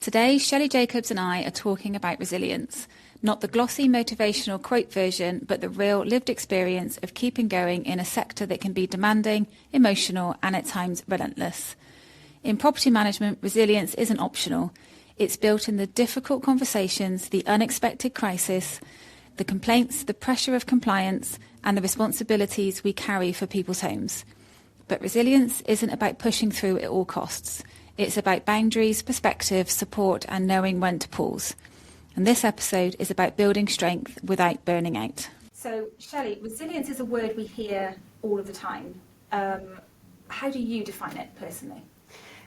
Today, Shelley Jacobs and I are talking about resilience, not the glossy motivational quote version, but the real lived experience of keeping going in a sector that can be demanding, emotional, and at times relentless. In property management, resilience isn't optional. It's built in the difficult conversations, the unexpected crisis, the complaints, the pressure of compliance, and the responsibilities we carry for people's homes. But resilience isn't about pushing through at all costs. It's about boundaries, perspective, support, and knowing when to pause. And this episode is about building strength without burning out. So, Shelley, resilience is a word we hear all of the time. How do you define it personally?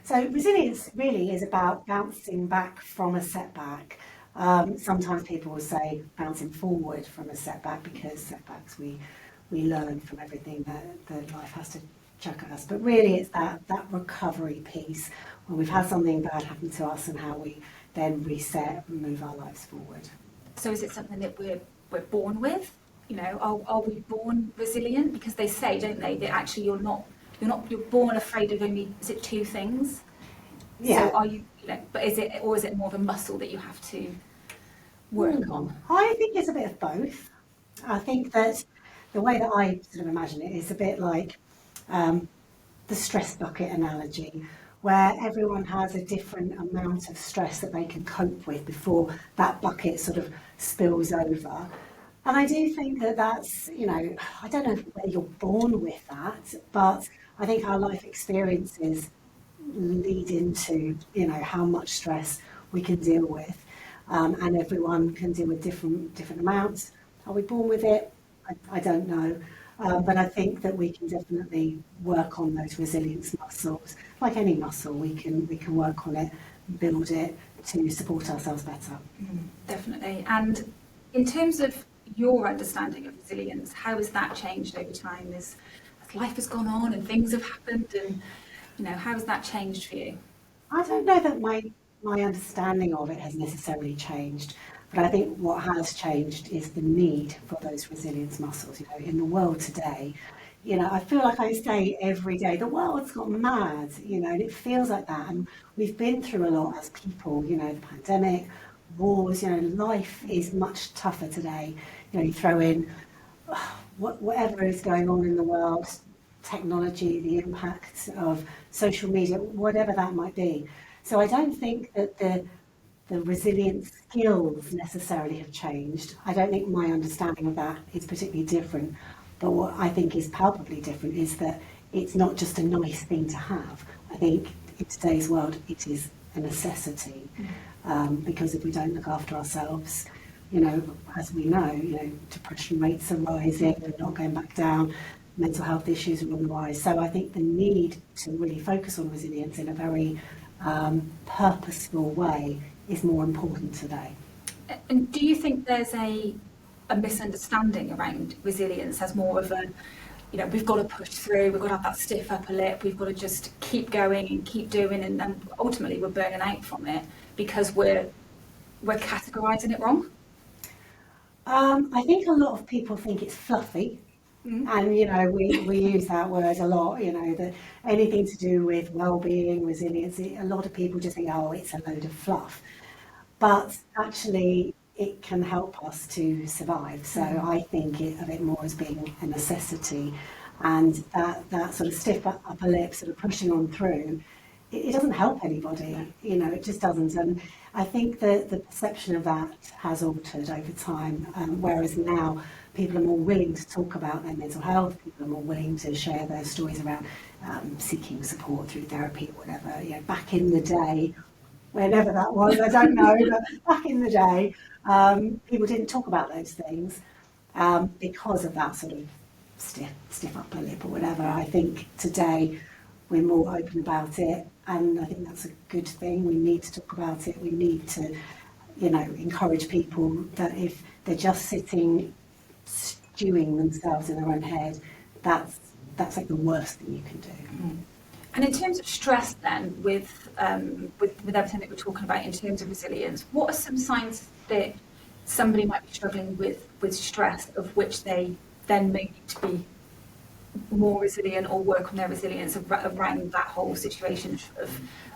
So resilience really is about bouncing back from a setback. Sometimes people will say bouncing forward from a setback, because setbacks we learn from everything that life has to chuck at us. But really it's that recovery piece when we've had something bad happen to us and how we then reset and move our lives forward. So is it something that we're born with? You know, are we born resilient? Because they say, don't they, that actually you're born afraid of only, is it two things? Yeah. So are you know, but is it more of a muscle that you have to work on? I think it's a bit of both. I think that the way that I sort of imagine it is a bit like the stress bucket analogy, where everyone has a different amount of stress that they can cope with before that bucket sort of spills over. And I do think that that's, you know, I don't know whether you're born with that, but I think our life experiences lead into, you know, how much stress we can deal with. And everyone can deal with different amounts. Are we born with it? I don't know. But I think that we can definitely work on those resilience muscles. Like any muscle, we can work on it, build it to support ourselves better. Definitely. And in terms of your understanding of resilience, how has that changed over time as life has gone on and things have happened, and you know, how has that changed for you? I don't know that my understanding of it has necessarily changed, but I think what has changed is the need for those resilience muscles. You know, in the world today, you know, I feel like I say every day, the world's gone mad, you know, and it feels like that. And we've been through a lot as people, you know, the pandemic, wars, you know, life is much tougher today. You know, you throw in whatever is going on in the world, technology, the impact of social media, whatever that might be. So I don't think that the resilience skills necessarily have changed. I don't think my understanding of that is particularly different. But what I think is palpably different is that it's not just a nice thing to have. I think in today's world it is a necessity, because if we don't look after ourselves, you know, as we know, you know, depression rates are rising and not going back down. Mental health issues are on the rise. So I think the need to really focus on resilience in a very purposeful way is more important today. And do you think there's a misunderstanding around resilience as more of a, you know, we've got to push through, we've got to have that stiff upper lip, we've got to just keep going and keep doing, and ultimately we're burning out from it because we're categorising it wrong? I think a lot of people think it's fluffy. And, you know, we use that word a lot, you know, that anything to do with well-being, resilience, a lot of people just think, oh, it's a load of fluff. But actually, it can help us to survive. So I think of it more as being a necessity. And that sort of stiff upper lip, sort of pushing on through, it doesn't help anybody, you know, it just doesn't. And I think that the perception of that has altered over time, whereas now people are more willing to talk about their mental health, people are more willing to share their stories around seeking support through therapy or whatever. You know, back in the day, whenever that was, I don't know, but back in the day, people didn't talk about those things because of that sort of stiff upper lip or whatever. I think today we're more open about it, and I think that's a good thing. We need to talk about it. We need to, you know, encourage people that if they're just sitting stewing themselves in their own head, that's like the worst thing you can do. And in terms of stress then, with everything that we're talking about in terms of resilience, what are some signs that somebody might be struggling with stress, of which they then may need to be more resilient or work on their resilience around that whole situation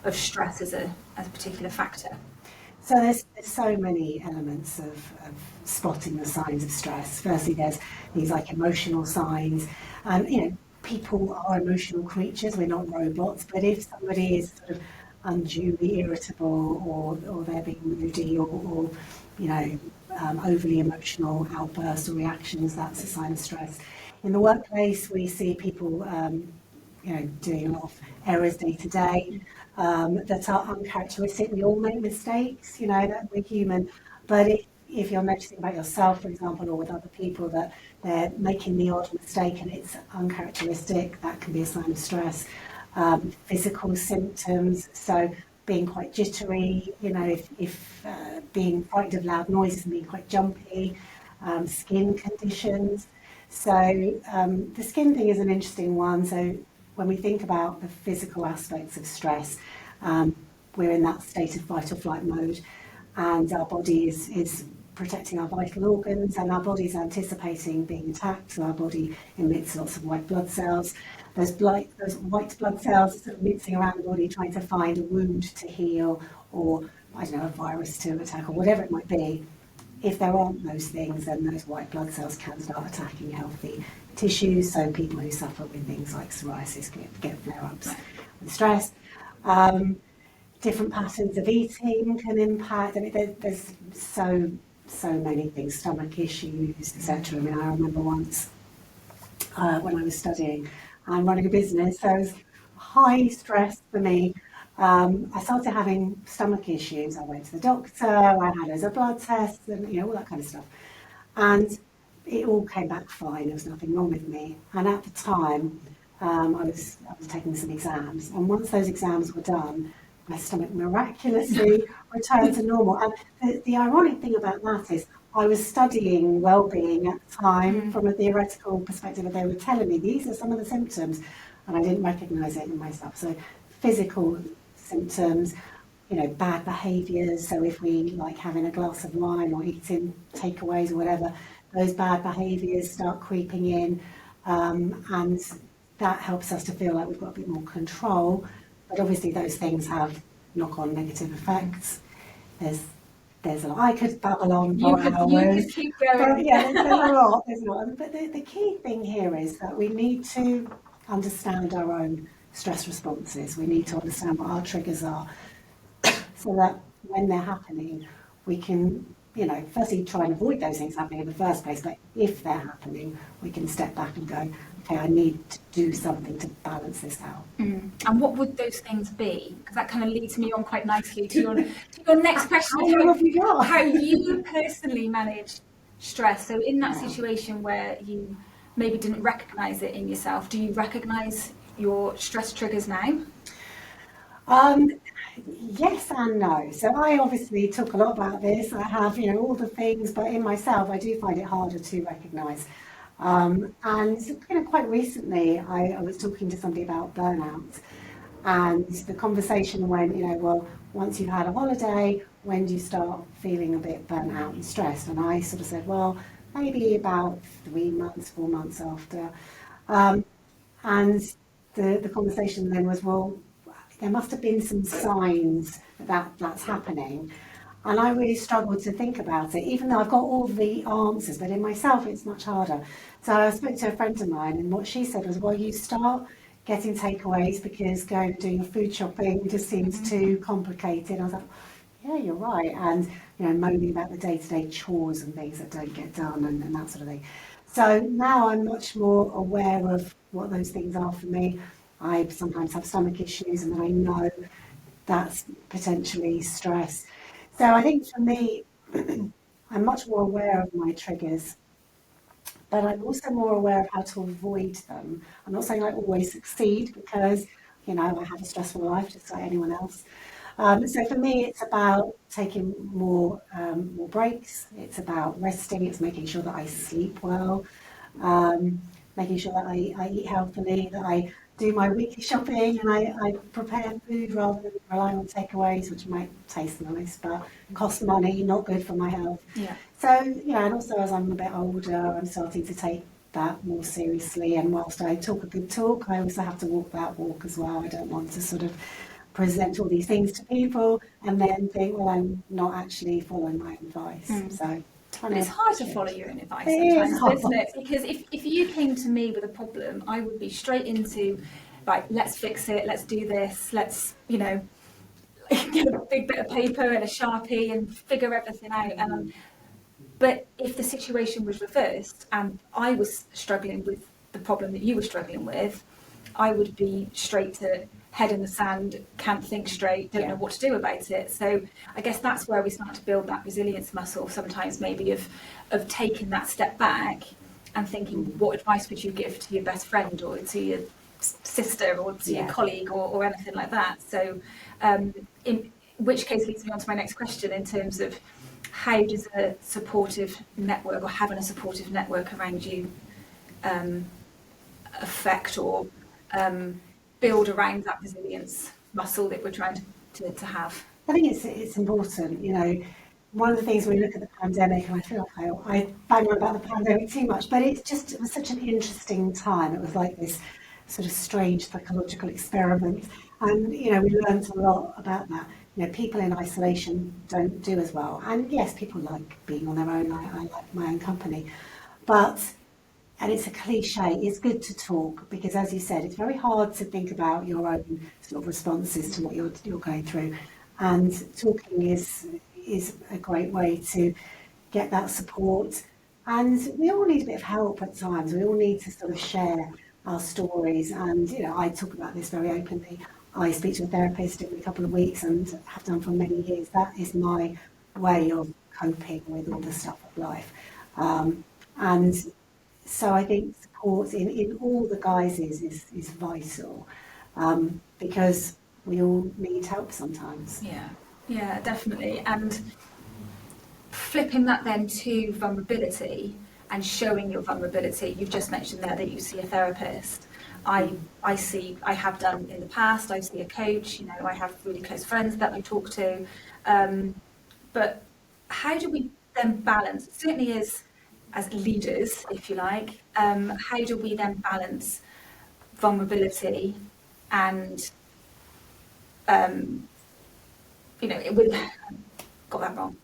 of stress as a particular factor? So there's so many elements of spotting the signs of stress. Firstly, there's these like emotional signs. People are emotional creatures. We're not robots. But if somebody is sort of unduly irritable, or they're being moody, or overly emotional outbursts or reactions, that's a sign of stress. In the workplace, we see people doing a lot of errors day to day that are uncharacteristic. We all make mistakes, that we're human. But if you're noticing about yourself, for example, or with other people, that they're making the odd mistake and it's uncharacteristic, that can be a sign of stress. Physical symptoms, so being quite jittery, if being frightened of loud noises and being quite jumpy, skin conditions. So the skin thing is an interesting one. So when we think about the physical aspects of stress, we're in that state of fight or flight mode, and our body is protecting our vital organs, and our body's anticipating being attacked, so our body emits lots of white blood cells. Those white blood cells are sort of mincing around the body trying to find a wound to heal, or, I don't know, a virus to attack, or whatever it might be. If there aren't those things, then those white blood cells can start attacking healthy tissues. So people who suffer with things like psoriasis get flare-ups with stress. Different patterns of eating can impact. I mean, there's so many things, stomach issues, etc. I mean, I remember once when I was studying and running a business, there was high stress for me. I started having stomach issues. I went to the doctor, I had loads of blood tests, and all that kind of stuff. And it all came back fine. There was nothing wrong with me. And at the time, I was taking some exams. And once those exams were done, my stomach miraculously returned to normal. And the ironic thing about that is I was studying well-being at the time from a theoretical perspective, and they were telling me these are some of the symptoms, and I didn't recognise it in myself. So physical symptoms, bad behaviours. So if we like having a glass of wine or eating takeaways or whatever, those bad behaviours start creeping in, and that helps us to feel like we've got a bit more control. But obviously those things have knock-on negative effects. There's a lot. I could babble on for hours. You could keep going. But yeah, there's a lot. But the key thing here is that we need to understand our own stress responses. We need to understand what our triggers are, so that when they're happening, we can, firstly try and avoid those things happening in the first place. But if they're happening, we can step back and go, okay, I need to do something to balance this out. And what would those things be? Because that kind of leads me on quite nicely to your next question. How you personally manage stress. So in that situation where you maybe didn't recognise it in yourself, do you recognise your stress triggers now? Yes and no. So I obviously talk a lot about this. I have, all the things, but in myself, I do find it harder to recognise. And quite recently, I was talking to somebody about burnout, and the conversation went, well, once you've had a holiday, when do you start feeling a bit burnt out and stressed? And I sort of said, well, maybe about 3 months, 4 months after. And the conversation then was, well, there must have been some signs that that's happening. And I really struggled to think about it, even though I've got all the answers, but in myself it's much harder. So I spoke to a friend of mine, and what she said was, well, you start getting takeaways because going and doing your food shopping just seems too complicated. I was like, yeah, you're right. And, moaning about the day-to-day chores and things that don't get done and that sort of thing. So now I'm much more aware of what those things are for me. I sometimes have stomach issues, and then I know that's potentially stress. So I think for me, I'm much more aware of my triggers, but I'm also more aware of how to avoid them. I'm not saying I always succeed, because, I have a stressful life just like anyone else. So for me, it's about taking more breaks. It's about resting. It's making sure that I sleep well, making sure that I eat healthily, that I do my weekly shopping, and I prepare food rather than relying on takeaways, which might taste nice but cost money, not good for my health. Yeah. So, and also as I'm a bit older, I'm starting to take that more seriously. And whilst I talk a good talk, I also have to walk that walk as well. I don't want to sort of present all these things to people and then think, well, I'm not actually following my own advice. So and it's hard to follow your own advice It is sometimes, hard. isn't it? Because if you came to me with a problem, I would be straight into, right, let's fix it, let's do this, let's, you know, get a big bit of paper and a Sharpie and figure everything out. But if the situation was reversed and I was struggling with the problem that you were struggling with, I would be straight to head in the sand, can't think straight, don't know what to do about it. So I guess that's where we start to build that resilience muscle sometimes, maybe of taking that step back and thinking, what advice would you give to your best friend or to your sister or to your colleague or anything like that. So in which case leads me on to my next question in terms of how does a supportive network or having a supportive network around you affect or build around that resilience muscle that we're trying to have? I think it's important, you know. One of the things when we look at the pandemic, and I feel like I bang on about the pandemic too much, but it was such an interesting time. It was like this sort of strange psychological experiment, and you know we learned a lot about that. You know, people in isolation don't do as well, and yes, people like being on their own. I like my own company, but and it's a cliche, it's good to talk because, as you said, it's very hard to think about your own sort of responses to what you're going through, and talking is a great way to get that support. And we all need a bit of help at times. We all need to sort of share our stories. And you know, I talk about this very openly. I speak to a therapist every couple of weeks and have done for many years. That is my way of coping with all the stuff of life. And so I think support in all the guises is vital because we all need help sometimes. Yeah, definitely. And flipping that then to vulnerability and showing your vulnerability, you've just mentioned there that you see a therapist. I have done in the past, I see a coach, you know, I have really close friends that I talk to. But how do we then balance, certainly as leaders, if you like, how do we then balance vulnerability and, you know, got that wrong.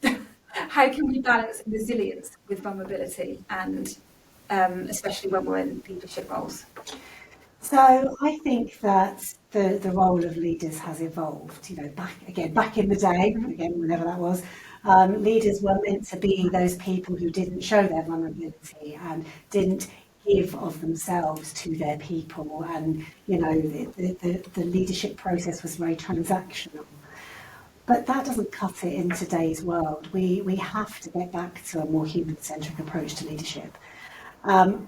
How can we balance resilience with vulnerability and especially when we're in leadership roles? So I think that the role of leaders has evolved. You know, back in the day, again whenever that was, leaders were meant to be those people who didn't show their vulnerability and didn't give of themselves to their people, and you know the leadership process was very transactional. But that doesn't cut it in today's world. We have to get back to a more human-centric approach to leadership,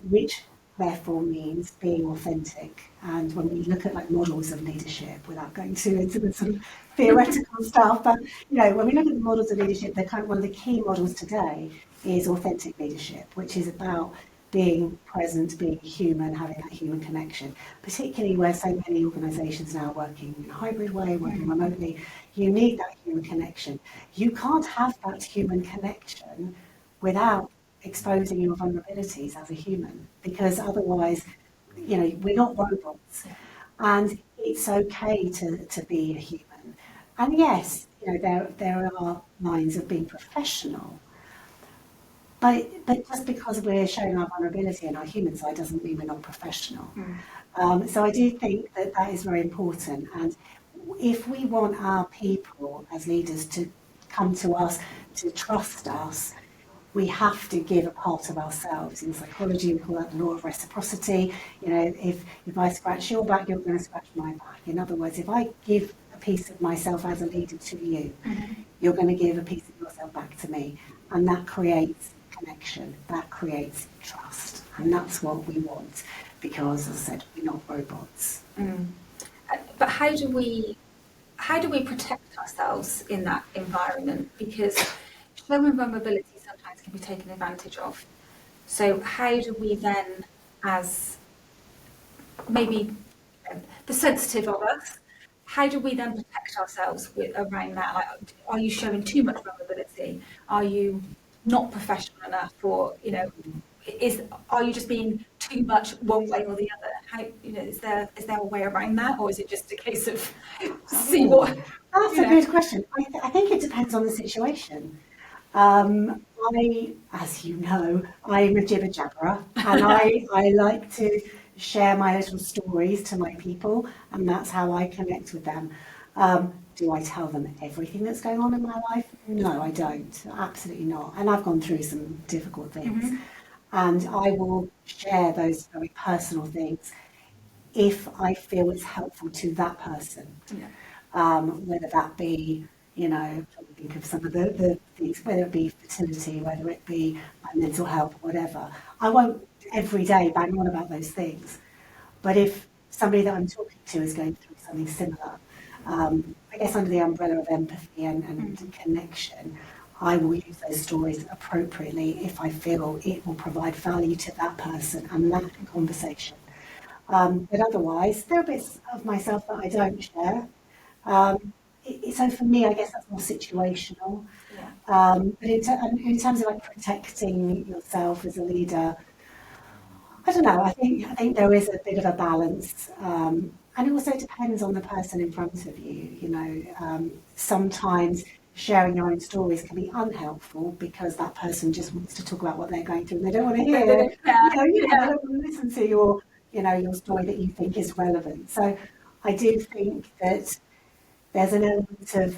which therefore means being authentic. And when we look at like models of leadership, without going too into the sort of theoretical stuff, but you know, when we look at the models of leadership, they're kind of one of the key models today is authentic leadership, which is about being present, being human, having that human connection, particularly where so many organisations now are working in a hybrid way, working remotely. You need that human connection. You can't have that human connection without exposing your vulnerabilities as a human, because otherwise, you know, we're not robots, and it's okay to be a human. And yes, you know, there are lines of being professional, but just because we're showing our vulnerability and our human side doesn't mean we're not professional. So I do think that that is very important. And if we want our people as leaders to come to us, to trust us, we have to give a part of ourselves. In psychology, we call that the law of reciprocity. You know, if I scratch your back, you're going to scratch my back. In other words, if I give a piece of myself as a leader to you, you're going to give a piece of yourself back to me. And that creates connection, that creates trust. And that's what we want, because, as I said, we're not robots. But how do we protect ourselves in that environment? Because showing vulnerability sometimes can be taken advantage of. So how do we then, as maybe the sensitive of us, how do we then protect ourselves around that? Like, are you showing too much vulnerability? Are you not professional enough? Or, you know, are you just being too much one way or the other? How, is there a way around that, or is it just a case of see what? That's a good question. I think it depends on the situation. As you know, I'm a jibber jabberer, and I like to share my little stories to my people, and that's how I connect with them. Do I tell them everything that's going on in my life? No, I don't. Absolutely not. And I've gone through some difficult things, and I will share those very personal things if I feel it's helpful to that person. Yeah. Whether that be, think of some of the things, whether it be fertility, whether it be my mental health, whatever. I won't every day bang on about those things. But if somebody that I'm talking to is going through something similar, I guess under the umbrella of empathy and connection, I will use those stories appropriately if I feel it will provide value to that person and that conversation. But otherwise, there are bits of myself that I don't share. So for me, I guess that's more situational. Yeah. But in terms of like protecting yourself as a leader, I don't know. I think there is a bit of a balance, and it also depends on the person in front of you. Sometimes sharing your own stories can be unhelpful because that person just wants to talk about what they're going through and they don't want to hear it. They don't want to listen to your story that you think is relevant. So I do think that there's an element of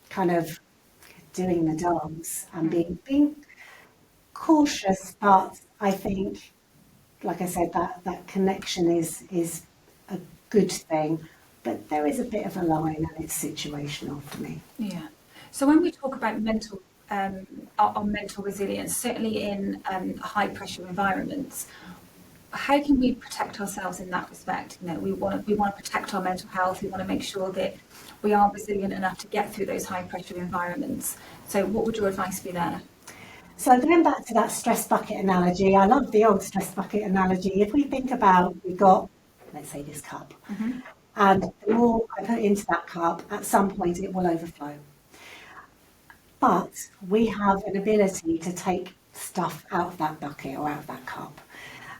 kind of doing the dance and being cautious, but I think, like I said, that connection is a good thing, but there is a bit of a line and it's situational for me. Yeah. So when we talk about our mental resilience, certainly in high pressure environments, how can we protect ourselves in that respect? We want to protect our mental health. We want to make sure that we are resilient enough to get through those high pressure environments. So what would your advice be there? So going back to that stress bucket analogy, I love the old stress bucket analogy. If we think about, we've got, let's say, this cup, and the more I put into that cup, at some point it will overflow. But we have an ability to take stuff out of that bucket or out of that cup.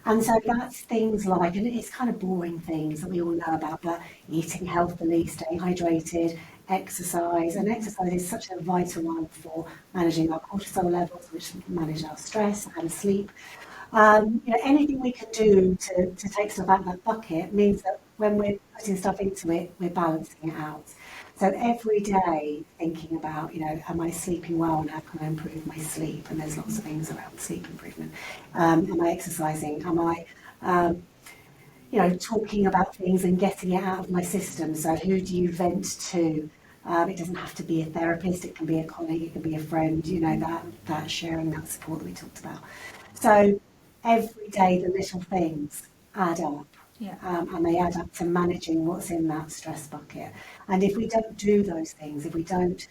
And so that's things like, and it's kind of boring things that we all know about, but eating healthily, staying hydrated, exercise. And exercise is such a vital one for managing our cortisol levels, which manage our stress and sleep. Anything we can do to take stuff out of that bucket means that when we're putting stuff into it, we're balancing it out. So every day thinking about, am I sleeping well and how can I improve my sleep? And there's lots of things around sleep improvement. Am I exercising? Am I, talking about things and getting it out of my system? So who do you vent to? It doesn't have to be a therapist. It can be a colleague. It can be a friend, that sharing, that support that we talked about. So every day the little things add up. Yeah. And they add up to managing what's in that stress bucket. And if we don't do those things, if we don't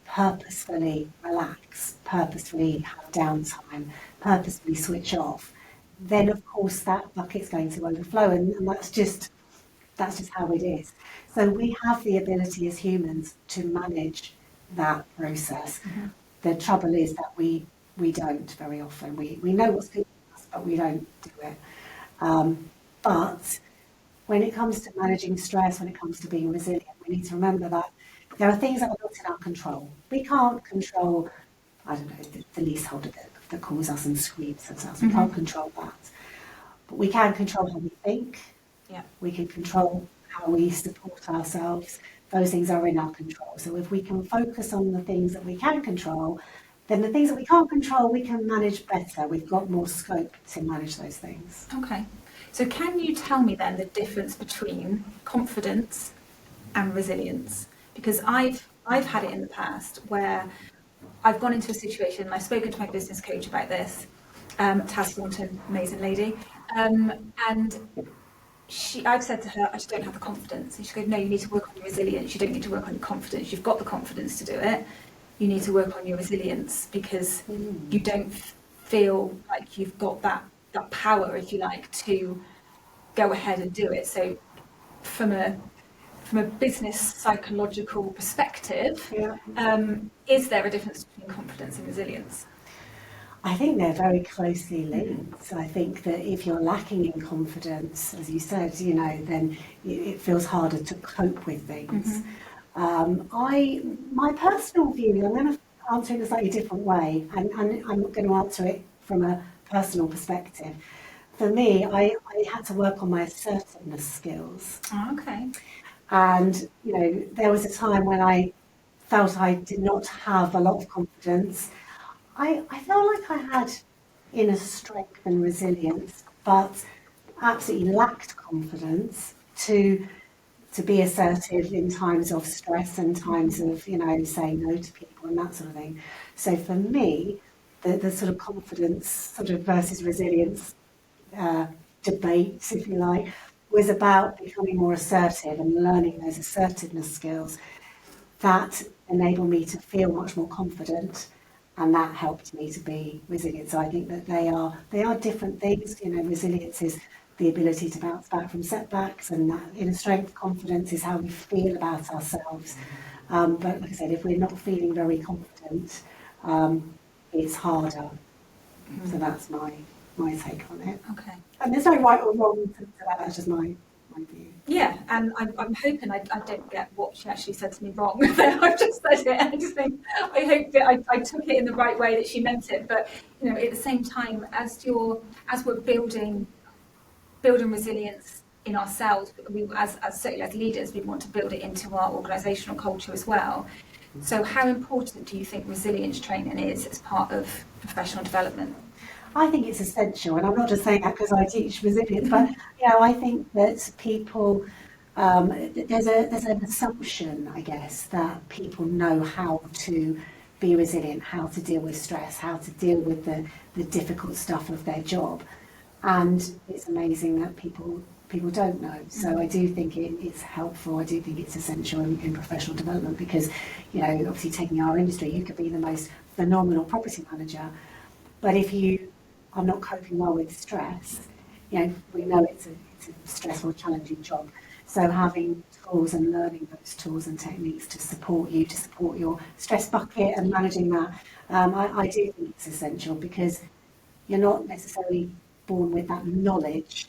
purposefully relax, purposefully have downtime, purposefully switch off, then of course that bucket's going to overflow, and that's just how it is. So we have the ability as humans to manage that process. The trouble is that we don't very often. We know what's good for us, but we don't do it. But when it comes to managing stress, when it comes to being resilient, we need to remember that there are things that are not in our control. We can't control, the leaseholder that calls us and screams at us. We can't control that. But we can control how we think. Yeah. We can control how we support ourselves. Those things are in our control. So if we can focus on the things that we can control, then the things that we can't control, we can manage better. We've got more scope to manage those things. Okay. So can you tell me then the difference between confidence and resilience? Because I've had it in the past where I've gone into a situation, and I've spoken to my business coach about this, Taz Thornton, amazing lady, and I've said to her, I just don't have the confidence. And she goes, no, you need to work on your resilience. You don't need to work on your confidence. You've got the confidence to do it. You need to work on your resilience because you don't feel like you've got that power, if you like, to go ahead and do it. So from a business psychological perspective, is there a difference between confidence and resilience? I think they're very closely linked. So I think that if you're lacking in confidence, as you said, you know, then it feels harder to cope with things. My personal view, I'm going to answer it in a slightly different way, and I'm going to answer it from a personal perspective. For me, I had to work on my assertiveness skills. Oh, okay. And, you know, there was a time when I felt I did not have a lot of confidence. I felt like I had inner strength and resilience, but absolutely lacked confidence to be assertive in times of stress and times of, you know, saying no to people and that sort of thing. So for me, the sort of confidence sort of versus resilience debate, if you like, was about becoming more assertive and learning those assertiveness skills that enable me to feel much more confident, and that helped me to be resilient. So I think that they are different things. You know, resilience is the ability to bounce back from setbacks, and that inner strength, confidence is how we feel about ourselves. But like I said, if we're not feeling very confident, it's harder. So that's my take on it. Okay. And there's no right or wrong to that. That's just my view. Yeah, and I'm hoping I don't get what she actually said to me wrong. I've just said it. I just think I hope that I took it in the right way that she meant it. But you know, at the same time, as we're building resilience in ourselves, as certainly as leaders, we want to build it into our organisational culture as well. So, how important do you think resilience training is as part of professional development? I think it's essential, and I'm not just saying that because I teach resilience, but you know, I think that people, there's an assumption, I guess, that people know how to be resilient, how to deal with stress, how to deal with the difficult stuff of their job, and it's amazing that people don't know. So I do think it's helpful. I do think it's essential in professional development because, you know, obviously taking our industry, you could be the most phenomenal property manager, but if you are not coping well with stress, you know, we know it's a stressful, challenging job. So having tools and learning those tools and techniques to support you, to support your stress bucket and managing that, I do think it's essential because you're not necessarily born with that knowledge,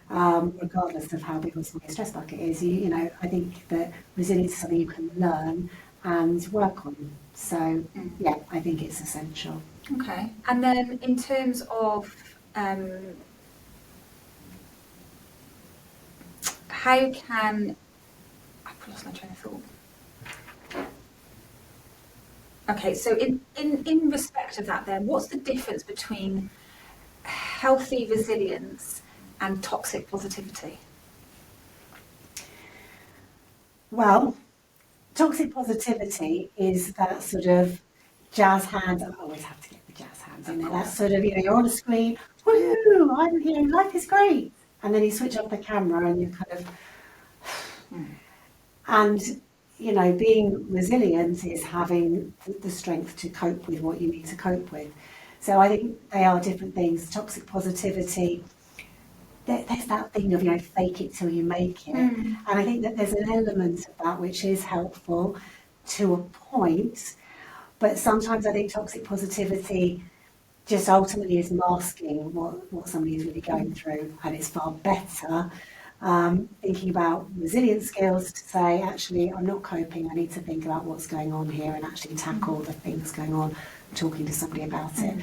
regardless of how big or small your stress bucket is. You know, I think that resilience is something you can learn and work on. So, yeah, I think it's essential. Okay. And then in terms of how can... I've lost my train of thought. Okay, so in respect of that then, what's the difference between healthy resilience and toxic positivity? Well, toxic positivity is that sort of jazz hands. I always have to get the jazz hands in there. That sort of, you know, you're on a screen, woohoo, I'm here, life is great. And then you switch off the camera and you're kind of, and, you know, being resilient is having the strength to cope with what you need to cope with. So I think they are different things. Toxic positivity, there's that thing of, you know, fake it till you make it. And I think that there's an element of that which is helpful to a point, but sometimes I think toxic positivity just ultimately is masking what somebody is really going through, and it's far better thinking about resilient skills to say, actually, I'm not coping, I need to think about what's going on here and actually tackle the things going on, talking to somebody about it.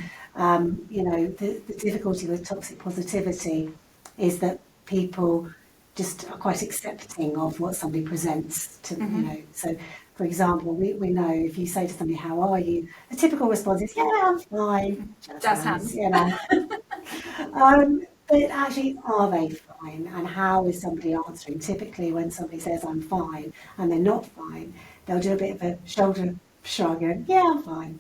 You know, the difficulty with toxic positivity is that people just are quite accepting of what somebody presents to, you know. So, for example, we know if you say to somebody, how are you? The typical response is, yeah, I'm fine. Jazz hands. You know. But actually, are they fine? And how is somebody answering? Typically, when somebody says, I'm fine, and they're not fine, they'll do a bit of a shoulder shrug and, yeah, I'm fine.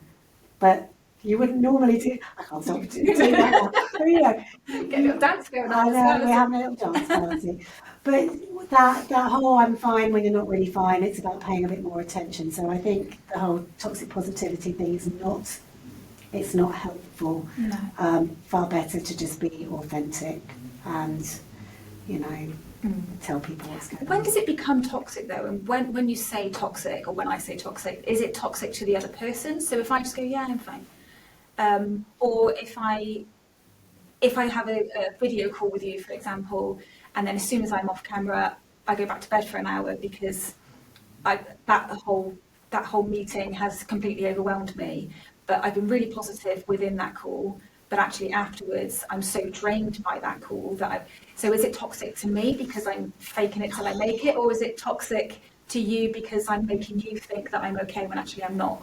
But you wouldn't normally do, I can't stop doing that now. But, you know, Get a little dance going on. I know, we're having a little dance party. But that whole I'm fine when you're not really fine, it's about paying a bit more attention. So I think the whole toxic positivity thing is not helpful. No. Far better to just be authentic and, you know, tell people what's going on. When does it become toxic though? And when you say toxic, or when I say toxic, is it toxic to the other person? So if I just go, yeah, I'm fine, Or if I have a video call with you, for example, and then as soon as I'm off camera, I go back to bed for an hour because that whole meeting has completely overwhelmed me. But I've been really positive within that call. But actually afterwards, I'm so drained by that call so is it toxic to me because I'm faking it till I make it, or is it toxic to you because I'm making you think that I'm okay when actually I'm not?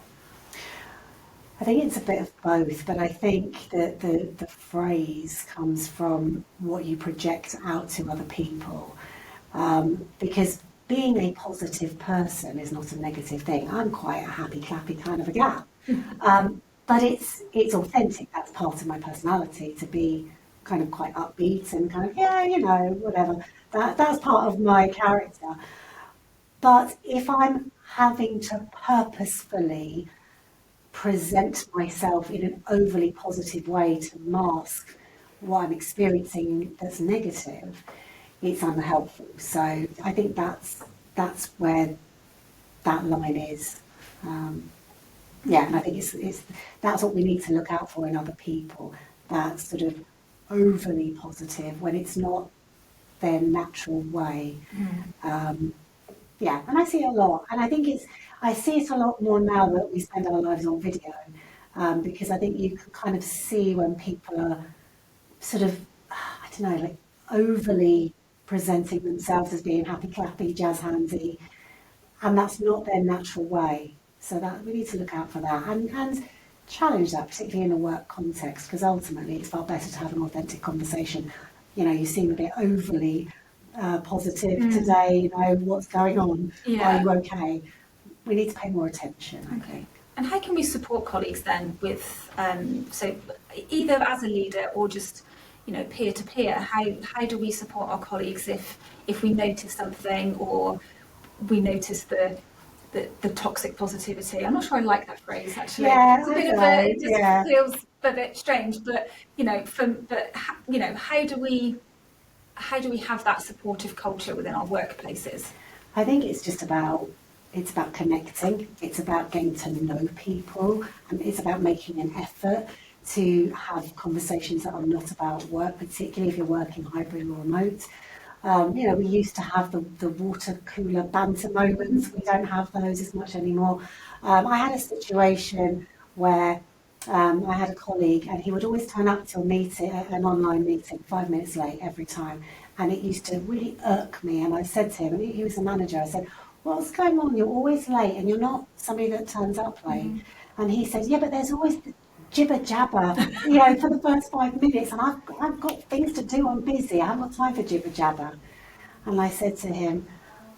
I think it's a bit of both, but I think that the phrase comes from what you project out to other people. Because being a positive person is not a negative thing. I'm quite a happy, clappy kind of a gal. But it's authentic. That's part of my personality, to be kind of quite upbeat and kind of, yeah, whatever. That's part of my character. But if I'm having to purposefully present myself in an overly positive way to mask what I'm experiencing that's negative, it's unhelpful. So I think that's where that line is. And I think that's what we need to look out for in other people. That sort of overly positive when it's not their natural way. And I see it a lot, and I see it a lot more now that we spend our lives on video, because I think you can kind of see when people are sort of, I don't know, like overly presenting themselves as being happy, clappy, jazz handsy, and that's not their natural way. So that we need to look out for that and challenge that, particularly in a work context, because ultimately it's far better to have an authentic conversation. You seem a bit overly positive today. What's going on? Yeah. Are you okay? We need to pay more attention, I think. And how can we support colleagues then with, so either as a leader or just, peer to peer, how do we support our colleagues if we notice something or we notice the toxic positivity? I'm not sure I like that phrase actually. Yeah, it's a bit it just feels a bit strange, but how do we have that supportive culture within our workplaces? I think it's about connecting. It's about getting to know people, and it's about making an effort to have conversations that are not about work, particularly if you're working hybrid or remote. We used to have the water cooler banter moments. We don't have those as much anymore. I had a situation where I had a colleague, and he would always turn up to an online meeting, 5 minutes late every time. And it used to really irk me. And I said to him, and he was a manager, I said, "What's going on? You're always late, and you're not somebody that turns up late." And he said, "Yeah, but there's always the jibber jabber, for the first 5 minutes, and I've got things to do. I'm busy. I haven't got time for jibber jabber." And I said to him,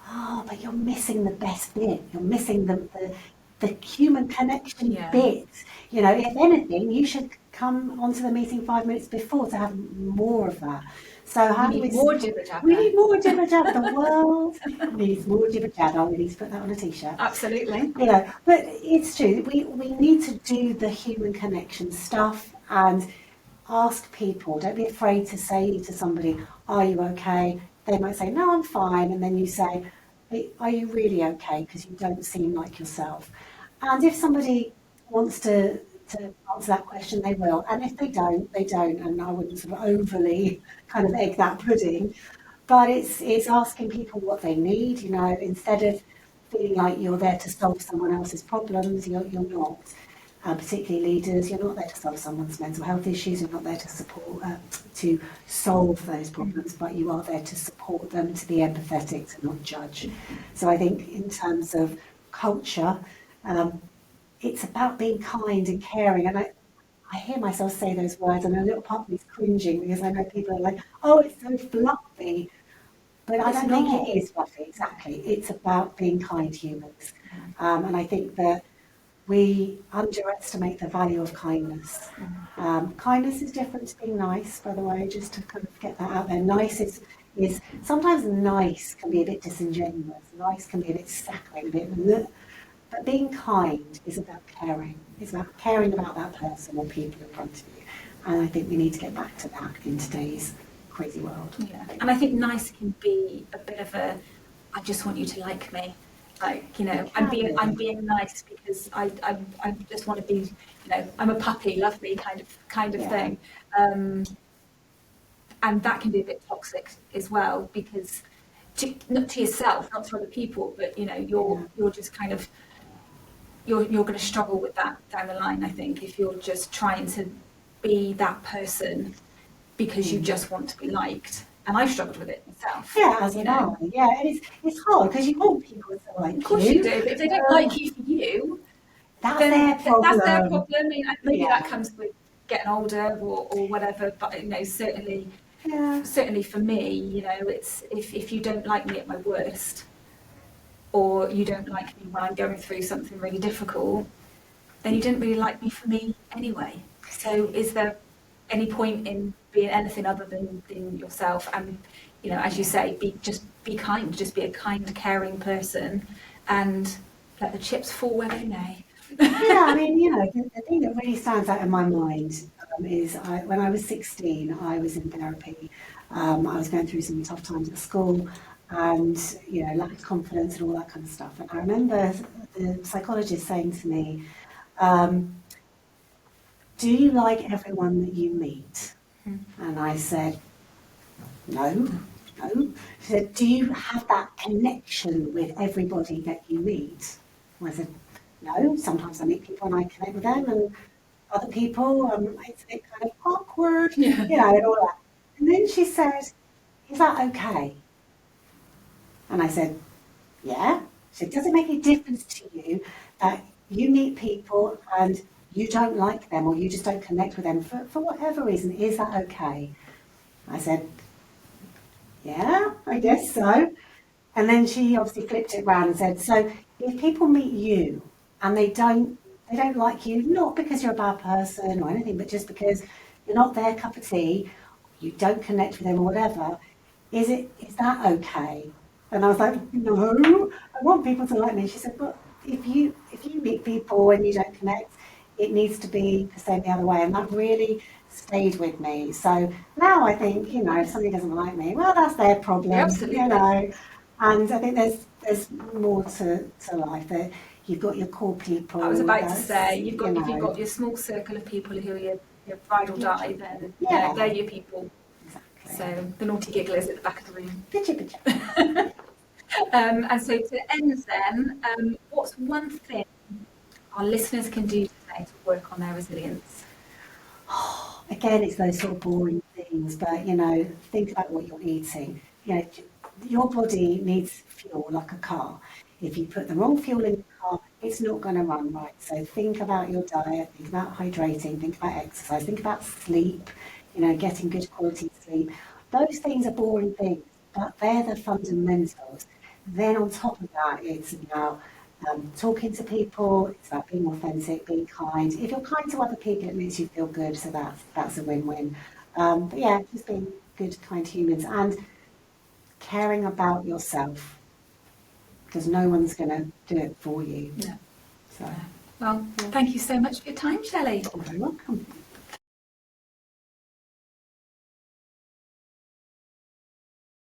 "Oh, but you're missing the best bit. You're missing the human connection bit. If anything, you should come onto the meeting 5 minutes before to have more of that." So how do we more jibber jabber? We need more jibber jabber. The world needs more jibber jabber. We need to put that on a t-shirt. Absolutely. But it's true. We need to do the human connection stuff and ask people. Don't be afraid to say to somebody, "Are you okay?" They might say, "No, I'm fine." And then you say, "Are you really okay? Because you don't seem like yourself." And if somebody wants to answer that question, they will. And if they don't, they don't. And I wouldn't sort of overly kind of egg that pudding. But it's asking people what they need, instead of feeling like you're there to solve someone else's problems. You're not. Particularly leaders, you're not there to solve someone's mental health issues. You're not there to support, to solve those problems, but you are there to support them, to be empathetic, to not judge. So I think in terms of culture, it's about being kind and caring. And I hear myself say those words, and a little part of me is cringing because I know people are like, "Oh, it's so fluffy." But I don't think it is fluffy, exactly. It's about being kind humans. And I think that we underestimate the value of kindness. Kindness is different to being nice, by the way, just to kind of get that out there. Nice is sometimes nice can be a bit disingenuous. Nice can be a bit saccharine, a bit. But being kind is about caring. It's about caring about that person or people in front of you. And I think we need to get back to that in today's crazy world. Yeah. And I think nice can be a bit of a, "I just want you to like me." I'm being nice because I just want to be I'm a puppy, love me kind of Yeah. thing. And that can be a bit toxic as well, because not to yourself, not to other people, but you're just kind of you're going to struggle with that down the line, I think, if you're just trying to be that person because you just want to be liked. And I've struggled with it myself. Yeah, as have I. Yeah, and it's hard because you want people to like you. Of course you do, but if they don't like you for you, that's then their problem. That's their problem. I mean, maybe Yeah. that comes with getting older or whatever, but certainly for me, it's if you don't like me at my worst, or you don't like me when I'm going through something really difficult, then you didn't really like me for me anyway. So is there any point in being anything other than yourself? And as you say, be kind, just be a kind, caring person, and let the chips fall where they may. Yeah, I mean, the thing that really stands out in my mind is when I was 16, I was in therapy. I was going through some tough times at school, and lack of confidence and all that kind of stuff. And I remember the psychologist saying to me, "Do you like everyone that you meet?" And I said, "No." She said, "Do you have that connection with everybody that you meet?" And I said, "No, sometimes I meet people and I connect with them, and other people, it's a bit kind of awkward, and all that." And then she said, "Is that okay?" And I said, "Yeah." She said, "Does it make a difference to you that you meet people and you don't like them or you just don't connect with them for whatever reason? Is that okay?" I said, "Yeah, I guess so." And then she obviously flipped it around and said, "So if people meet you and they don't like you, not because you're a bad person or anything, but just because you're not their cup of tea, you don't connect with them or whatever, is that okay?" And I was like, "No, I want people to like me." She said, "But if you meet people and you don't connect, it needs to be the same the other way." And that really stayed with me. So now I think, if somebody doesn't like me, well, that's their problem. Yeah, absolutely. And I think there's more to life. That you've got your core people. I was about to say, if you've got your small circle of people who are your ride or die, then they're your people. Exactly. So the naughty gigglers at the back of the room. Picture. And so to end then, what's one thing our listeners can do today to work on their resilience? Again, it's those sort of boring things, but think about what you're eating. Your body needs fuel like a car. If you put the wrong fuel in the car, it's not going to run right. So think about your diet, think about hydrating, think about exercise, think about sleep, getting good quality sleep. Those things are boring things, but they're the fundamentals. Then on top of that, it's about talking to people, it's about being authentic, being kind. If you're kind to other people, it makes you feel good, so that's a win-win. But yeah, just being good, kind humans and caring about yourself, because no one's going to do it for you. Yeah. So, Well, thank you so much for your time, Shelley. you're very welcome.